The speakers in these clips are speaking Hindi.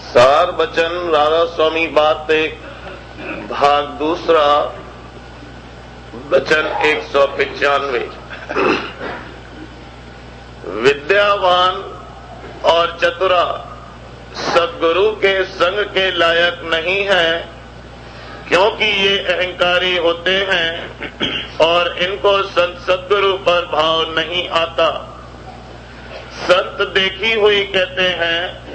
सार बचन राधा स्वामी बात एक भाग दूसरा वचन 195। विद्यावान और चतुरा सद्गुरु के संग के लायक नहीं है, क्योंकि ये अहंकारी होते हैं और इनको संत सद्गुरु पर भाव नहीं आता। संत देखी हुई कहते हैं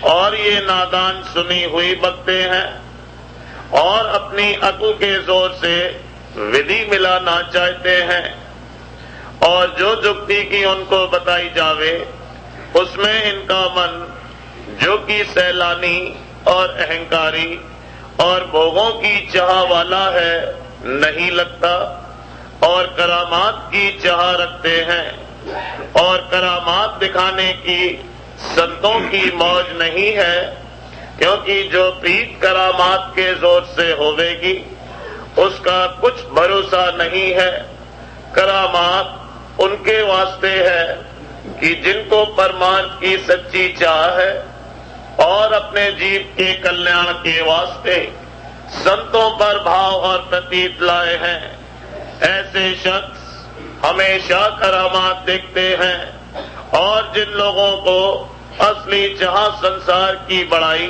और ये नादान सुनी हुई बकते हैं और अपनी अकल के जोर से विधि मिलाना चाहते हैं, और जो जुक्ति की उनको बताई जावे उसमें इनका मन, जो कि सैलानी और अहंकारी और भोगों की चाह वाला है, नहीं लगता और करामात की चाह रखते हैं, और करामात दिखाने की संतों की मौज नहीं है, क्योंकि जो प्रीत करामात के जोर से होवेगी उसका कुछ भरोसा नहीं है। करामात उनके वास्ते है कि जिनको परमार्थ की सच्ची चाह है और अपने जीव के कल्याण के वास्ते संतों पर भाव और प्रतीत लाए हैं। ऐसे शख्स हमेशा करामात देखते हैं, और जिन लोगों को असली चाह संसार की बड़ाई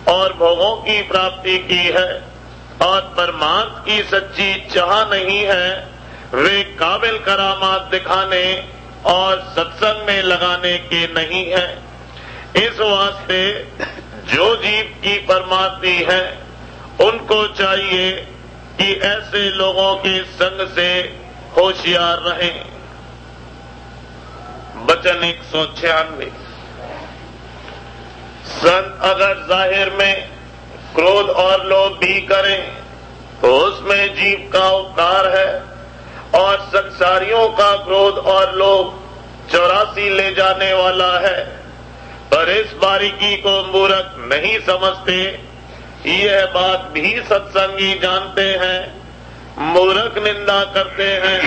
और भोगों की प्राप्ति की है और परमार्थ की सच्ची चाह नहीं है, वे काबिल करामात दिखाने और सत्संग में लगाने के नहीं है। इस वास्ते जो जीव की परमात्मी है उनको चाहिए कि ऐसे लोगों के संग से होशियार रहें। वचन 196। संत अगर जाहिर में क्रोध और लोभ भी करें तो उसमें जीव का उपकार है, और संसारियों का क्रोध और लोभ 84 ले जाने वाला है। पर इस बारीकी को मूर्ख नहीं समझते, यह बात भी सत्संगी जानते हैं। मूर्ख निंदा करते हैं,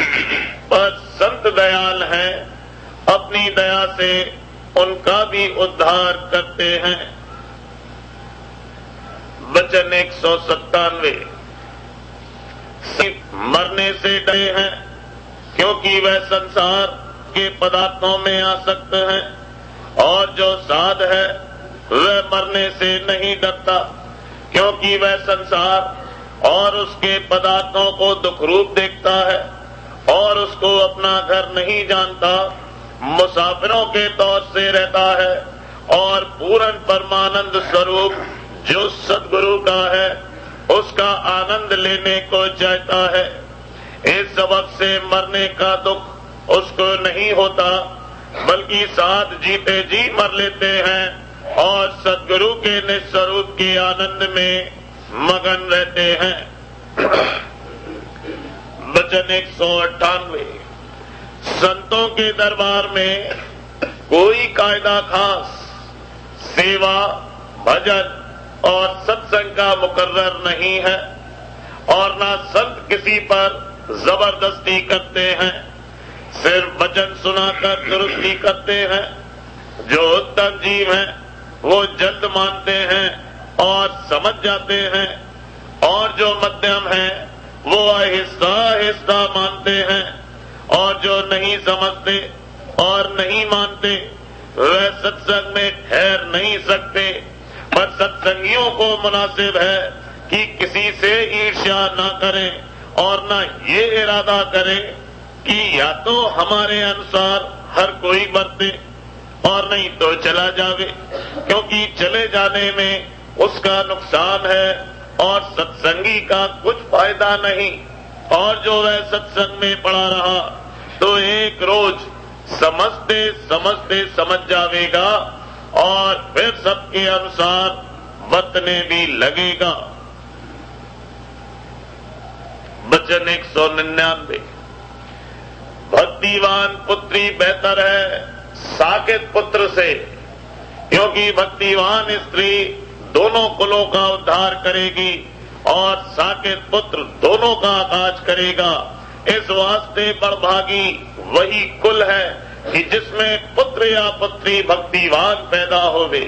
पर संत दयाल हैं, अपनी दया से उनका भी उद्धार करते हैं। वचन 197। मरने से डरे हैं, क्योंकि वह संसार के पदार्थों में आसक्त हैं, और जो साध है वह मरने से नहीं डरता, क्योंकि वह संसार और उसके पदार्थों को दुख रूप देखता है और उसको अपना घर नहीं जानता, मुसाफिरों के तौर से रहता है, और पूर्ण परमानंद स्वरूप जो सद्गुरु का है उसका आनंद लेने को चाहता है। इस सबब से मरने का दुख उसको नहीं होता, बल्कि साथ जीते जी मर लेते हैं और सद्गुरु के निस्वरूप के आनंद में मगन रहते हैं। वचन 198। संतों के दरबार में कोई कायदा खास सेवा, भजन और सत्संग का मुकर्रर नहीं है, और ना संत किसी पर जबरदस्ती करते हैं, सिर्फ वचन सुनाकर दुरुस्ती करते हैं। जो उत्तम जीव हैं वो जल्द मानते हैं और समझ जाते हैं, और जो मध्यम हैं वो आहिस्ता आहिस्ता मानते हैं, और जो नहीं समझते और नहीं मानते वह सत्संग में ठहर नहीं सकते। पर सत्संगियों को मुनासिब है कि किसी से ईर्ष्या न करें और न ये इरादा करें कि या तो हमारे अनुसार हर कोई बरते और नहीं तो चला जावे, क्योंकि चले जाने में उसका नुकसान है और सत्संगी का कुछ फायदा नहीं। और जो वह सत्संग में पड़ा रहा तो एक रोज समझते समझते समझ जावेगा और फिर सबके अनुसार बरतने भी लगेगा। वचन 199। भक्तिवान पुत्री बेहतर है साकेत पुत्र से, क्योंकि भक्तिवान स्त्री दोनों कुलों का उद्धार करेगी और साकेत पुत्र दोनों का आकाश करेगा। इस वास्ते बड़भागी वही कुल है कि जिसमें पुत्र या पुत्री भक्तिवान पैदा होवे।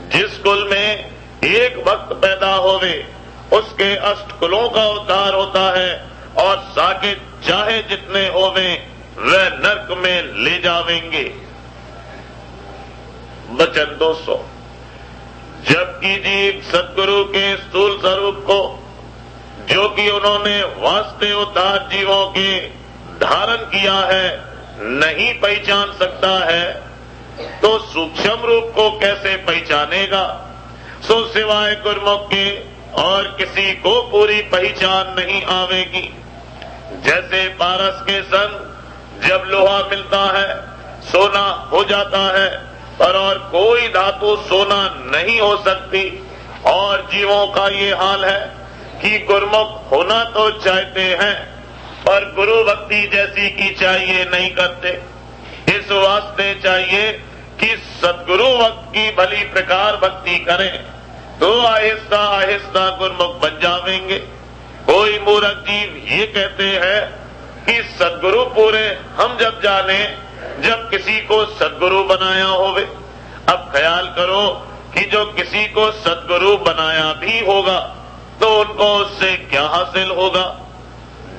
जिस कुल में एक भक्त पैदा होवे उसके अष्ट कुलों का उद्धार होता है और साकेत चाहे जितने होवे वह नरक में ले जावेंगे। वचन 200। जबकि जीव सद्गुरु के स्थूल स्वरूप को, जो कि उन्होंने वास्ते उद्धार जीवों के धारण किया है, नहीं पहचान सकता है, तो सूक्ष्म रूप को कैसे पहचानेगा? सो सिवाय गुरमुख के और किसी को पूरी पहचान नहीं आवेगी। जैसे पारस के संग जब लोहा मिलता है सोना हो जाता है, पर और कोई धातु सोना नहीं हो सकती। और जीवों का ये हाल है कि गुरमुख होना तो चाहते हैं पर गुरु भक्ति जैसी की चाहिए नहीं करते। इस वास्ते चाहिए कि सद्गुरु वक्त की भली प्रकार भक्ति करें तो आहिस्ता आहिस्ता गुरमुख बन जावेंगे। कोई मूर्ख जीव ये कहते हैं कि सद्गुरु पूरे हम जब जाने जब किसी को सद्गुरु बनाया होवे। अब ख्याल करो कि जो किसी को सद्गुरु बनाया भी होगा तो उनको उससे क्या हासिल होगा?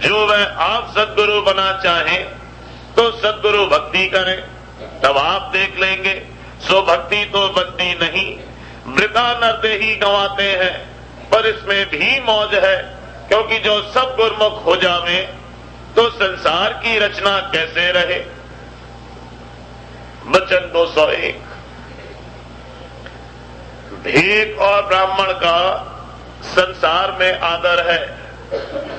जो वह आप सद्गुरु बना चाहें तो सद्गुरु भक्ति करें, तब आप देख लेंगे सो भक्ति तो बनती नहीं, वृथा नरते ही गंवाते हैं। पर इसमें भी मौज है, क्योंकि जो सब गुरमुख हो जावे तो संसार की रचना कैसे रहे? वचन 201। भीख और ब्राह्मण का संसार में आदर है,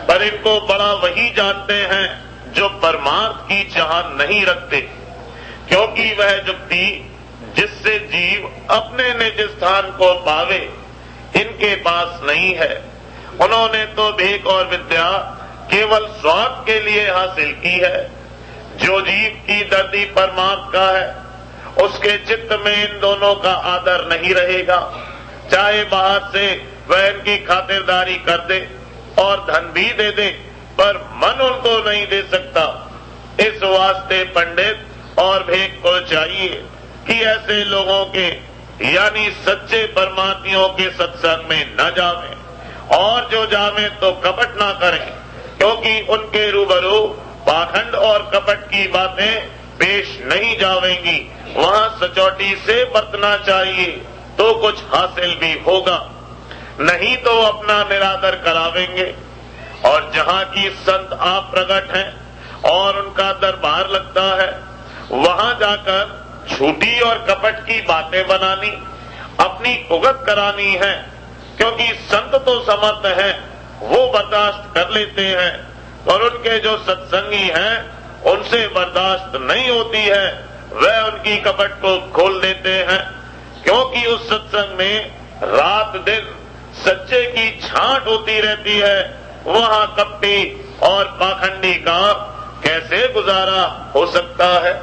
पर इनको बड़ा वही जानते हैं जो परमार्थ की चाह नहीं रखते, क्योंकि वह जुक्ति जिससे जीव अपने निज स्थान को पावे इनके पास नहीं है। उन्होंने तो भीख और विद्या केवल स्वार्थ के लिए हासिल की है। जो जीव की दर्दी परमार्थ का है उसके चित्त में इन दोनों का आदर नहीं रहेगा। चाहे बाहर से वह इनकी खातिरदारी कर दे और धन भी दे दे, पर मन उनको नहीं दे सकता। इस वास्ते पंडित और भेक को चाहिए कि ऐसे लोगों के यानी सच्चे परमात्मियों के सत्संग में न जावें, और जो जावें तो कपट ना करें, क्योंकि उनके रूबरू पाखंड और कपट की बातें पेश नहीं जावेंगी। वहां सचौटी से बरतना चाहिए तो कुछ हासिल भी होगा, नहीं तो अपना निरादर करावेंगे। और जहां की संत आप प्रकट हैं और उनका दरबार लगता है, वहां जाकर झूठी और कपट की बातें बनानी, अपनी उगत करानी है, क्योंकि संत तो समर्थ हैं, वो बर्दाश्त कर लेते हैं, और उनके जो सत्संगी हैं उनसे बर्दाश्त नहीं होती है, वह उनकी कपट को खोल देते हैं। क्योंकि उस सत्संग में रात दिन सच्चे की छांट होती रहती है, वहां कपटी और पाखंडी का कैसे गुजारा हो सकता है?